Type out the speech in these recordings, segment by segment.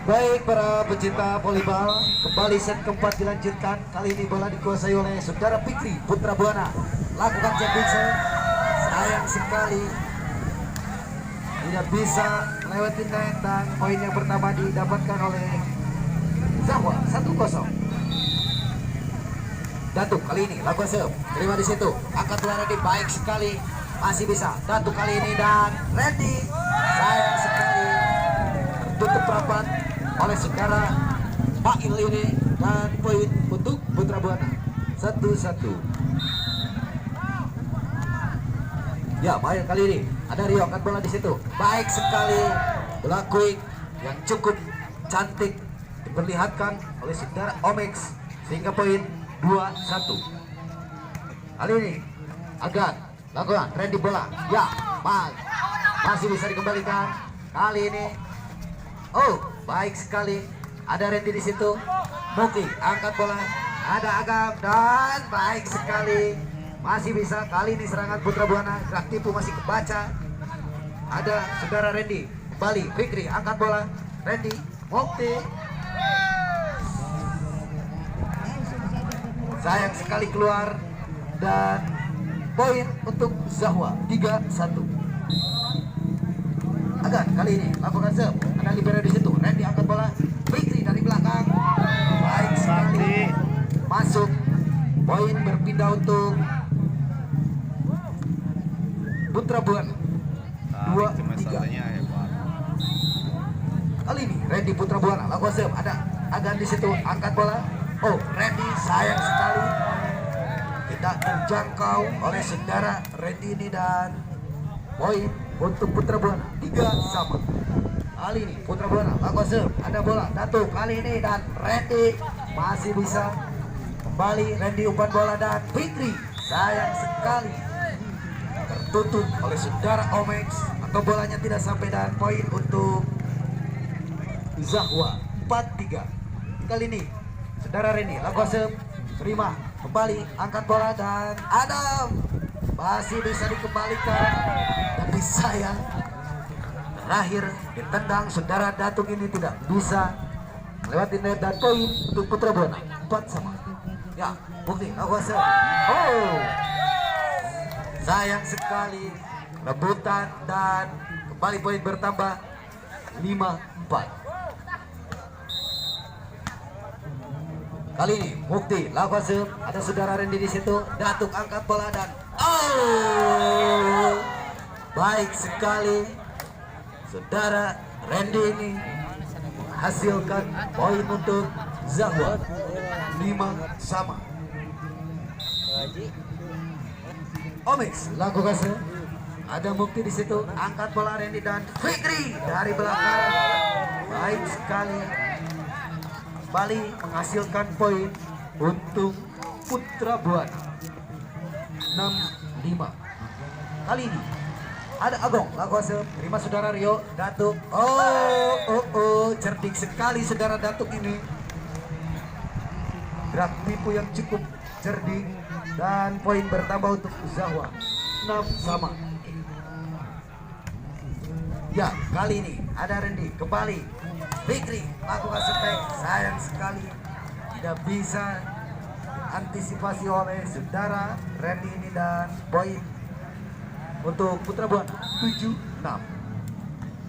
Baik para pecinta volleyball, kembali set keempat dilanjutkan. Kali ini bola dikuasai oleh saudara Fikri Putra Buana. Lakukan jumping serve. Sayang sekali tidak bisa melewati net dan poin yang pertama didapatkan oleh Zahwa 1-0. Datuk kali ini lakukan serve, terima di situ, angkat bola Randy baik sekali, masih bisa. Datuk kali ini dan Randy sayang sekali tertutup rapat oleh saudara Pak ini dan poin untuk Putra Buana 1-1. Ya, main kali ini ada Rio angkat bola di situ, baik sekali bola quick yang cukup cantik diperlihatkan oleh saudara Omex sehingga poin 2-1. Kali ini Agan lakukan Randy bola, ya masih bisa dikembalikan. Kali ini baik sekali ada Randy di situ. Muki angkat bola, ada Agam dan baik sekali masih bisa. Kali ini serangan Putra Buana, gerak tipu masih kebaca. Ada saudara Randy kembali, Fikri angkat bola, Randy Mukti sayang sekali keluar dan poin untuk Zahwa 3-1. Agan kali ini lakukan serve, ada libero di situ, Randy angkat bola, Fikri dari belakang baik sekali masuk. Poin berpindah untuk Putra Buana 2-3. Kali ini Randy Putra Buana lakukan serve, ada Agan di situ angkat bola. Randy sayang sekali tidak terjangkau oleh saudara Randy ini dan poin untuk Putra Buana 3-3. Kali ini Putra Buana lakukan serve, ada bola Datuk kali ini dan Randy masih bisa kembali. Randy umpan bola dan Fikri sayang sekali tertutup oleh saudara Omex atau bolanya tidak sampai dan poin untuk Zahwa 4-3. Kali ini saudara Randy lakukan serve, terima kembali angkat bola dan Adam masih bisa dikembalikan, tapi sayang terakhir ditendang saudara Datuk ini tidak bisa melewati net dan poin untuk Putra Buana 4-4. Ya, Bukti lakukan serve. Sayang sekali rebutan dan kembali poin bertambah 5-4. Kali ini Mukti lakukan serve, ada saudara Randy di situ, Datuk angkat bola dan baik sekali saudara Randy ini menghasilkan poin untuk Zahwa 5-5. Omex lakukan serve, ada Mukti di situ, angkat bola Randy dan Fikri dari belakang baik sekali kembali menghasilkan poin untuk Putra Buana 6-5. Kali ini ada Agong lakukan serve, terima saudara Rio Datuk. Cerdik sekali saudara Datuk ini, gerak tipu yang cukup cerdik dan poin bertambah untuk Zahwa 6-6. Ya, kali ini ada Randy kembali, Fikri lakukan spek, sayang sekali tidak bisa antisipasi oleh saudara Randy ini dan poin untuk Putra Buana 7-6.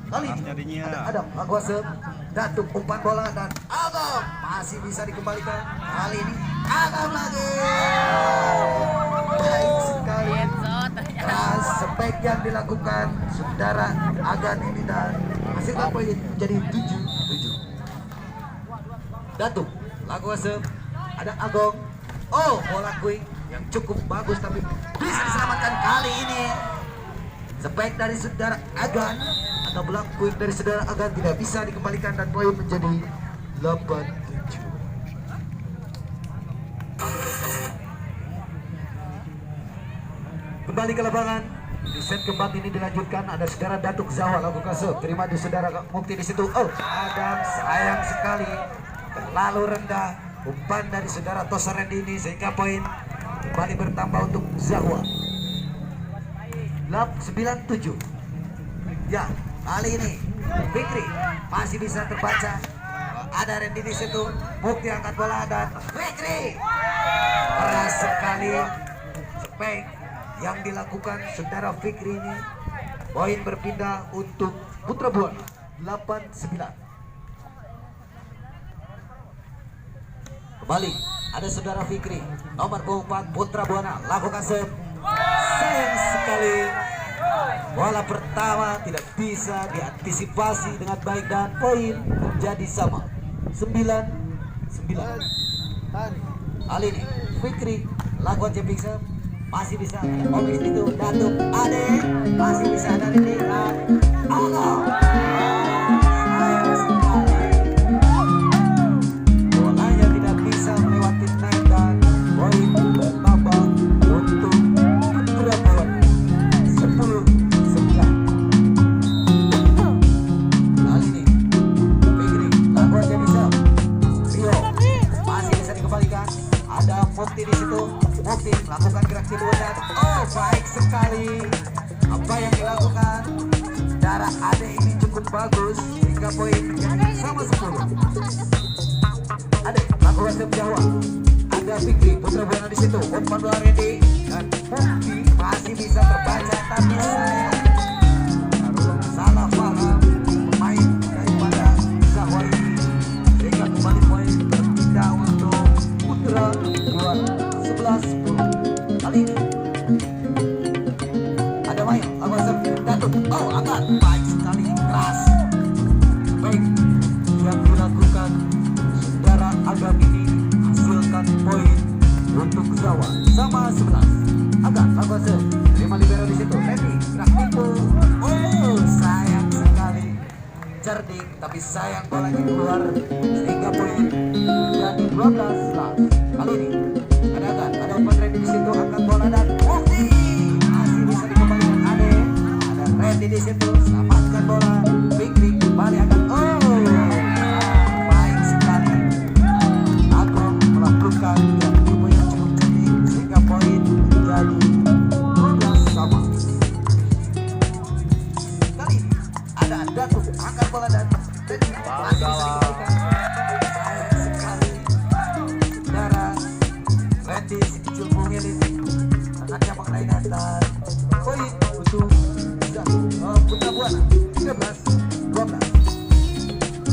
Kali ini ada Adam lakukan serve, Datuk umpan bola dan Agam masih bisa dikembalikan. Kali ini Agam lagi baik sekali spek yang dilakukan saudara Agan ini dan hasilkan poin menjadi 7-7. Datuk lakukan serve, ada Agong. Bola quick yang cukup bagus tapi bisa diselamatkan. Kali ini spek dari saudara Agan atau bola quick dari saudara Agan tidak bisa dikembalikan dan poin menjadi 8-7. Kembali ke lapangan. Di set keempat ini dilanjutkan, ada saudara Datuk Zahwa lakukan serve, terima di saudara Mukti di situ. Adam sayang sekali terlalu rendah umpan dari saudara Tosa Randy ini sehingga poin kembali bertambah untuk Zahwa 9-7. Ya, kali ini Fikri masih bisa terbaca, ada Randy di situ. Mukti angkat bola dan Fikri. Keras sekali spek yang dilakukan saudara Fikri ini. Poin berpindah untuk Putra Buana 8-9. Kembali ada saudara Fikri nomor 4 Putra Buana lakukan serve. Sayang sekali bola pertama tidak bisa diantisipasi dengan baik dan poin menjadi sama 9-9. Kali ini Fikri lakukan jumping serve, masih bisa Omex itu Datuk Ade, masih bisa ada ini dan bolanya tidak bisa melewati net dan poin bertambah untuk Putra Buana 10-9. Kali ini Fikri lakukan jumping serve, Rio masih bisa dikembalikan, ada Mukti di situ. Mukti melakukan gerak kedua dan baik sekali apa yang dilakukan darah Ade ini cukup bagus sehingga poin menjadi sama 10. Ade lakukan serve Jawa, ada Fikri Putra Buana di situ, umpan bola Randy dan Mukti masih bisa terbaca tapi sayang salah paham pemain daripada Jawa ini sehingga kembali poin berpindah untuk Putra Buana 11-10. Kali ini ada Maya lakukan serve Datuk, angkat baik sekali keras baik yang dilakukan saudara Agam ini hasilkan poin untuk Zawa sama 11. Agak lakukan serve, terima libero di situ, Randy gerak tipu, sayang sekali cerdik tapi sayang bolanya keluar sehingga poin jadi 12-11. Kali ini ada umpan Randy di situ, angkat bola dan Mukti masih bisa dikembalikan Ade, ada Randy di situ, selamatkan bola Fikri kembali akan baik sekali Agung melakukan tipu yang cukup cerdik sehingga poin menjadi 12 sama. Kali ini ada Datuk angkat bola dan Randy masih bisa dikembalikan. Sayang sekali saudara Randy sedikit mengirim anaknya mengenai dasar poin untuk Putra Buana 13-12.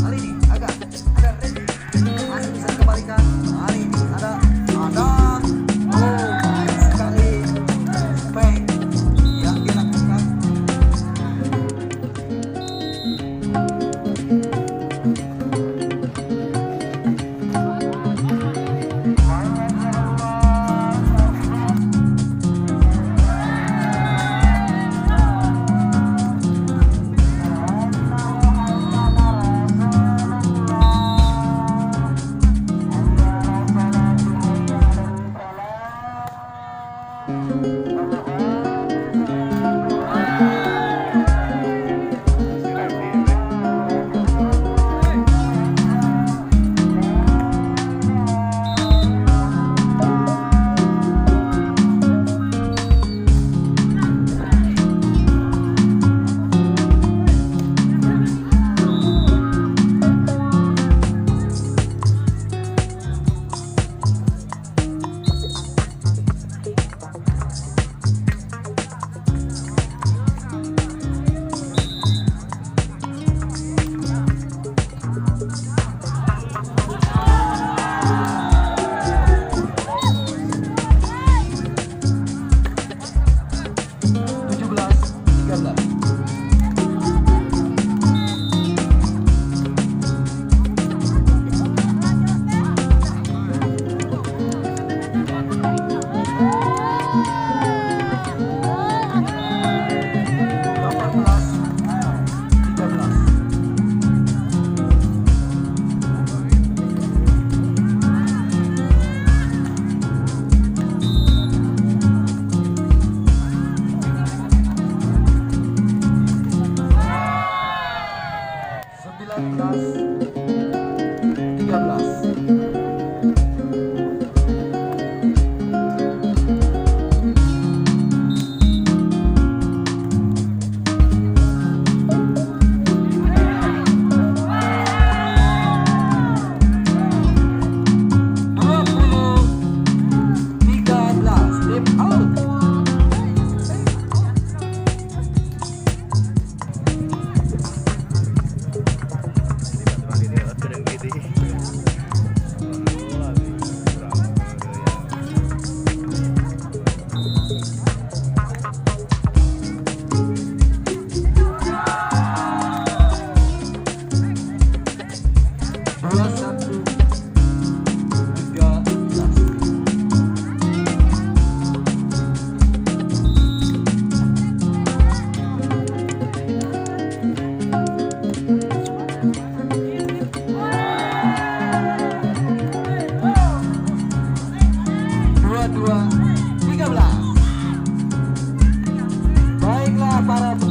Kali ini agak ada Randy masih bisa dikembalikan. Kali ini ada baik sekali baik yang dilakukan.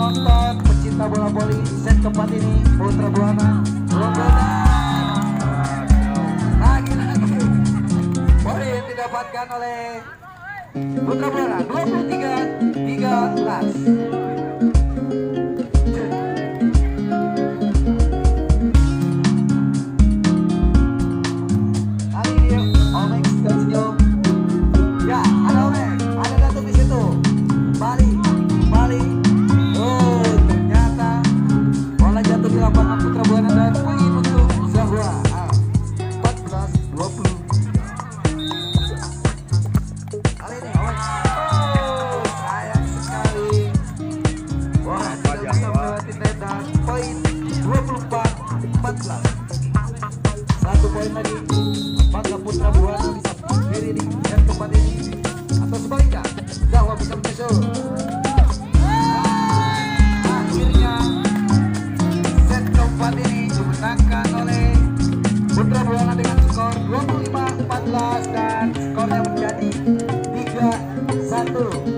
penonton pecinta bola voli. Set keempat ini Putra Buana lagi poin didapatkan oleh Putra Buana 23-13. Satu poin lagi, apakah Putra Buana bisa berdiri di set keempat ini atau sebaliknya Zahwa bisa menyusul. Akhirnya set keempat ini dimenangkan oleh Putra Buana dengan skor 25-14 dan skornya menjadi 3-1.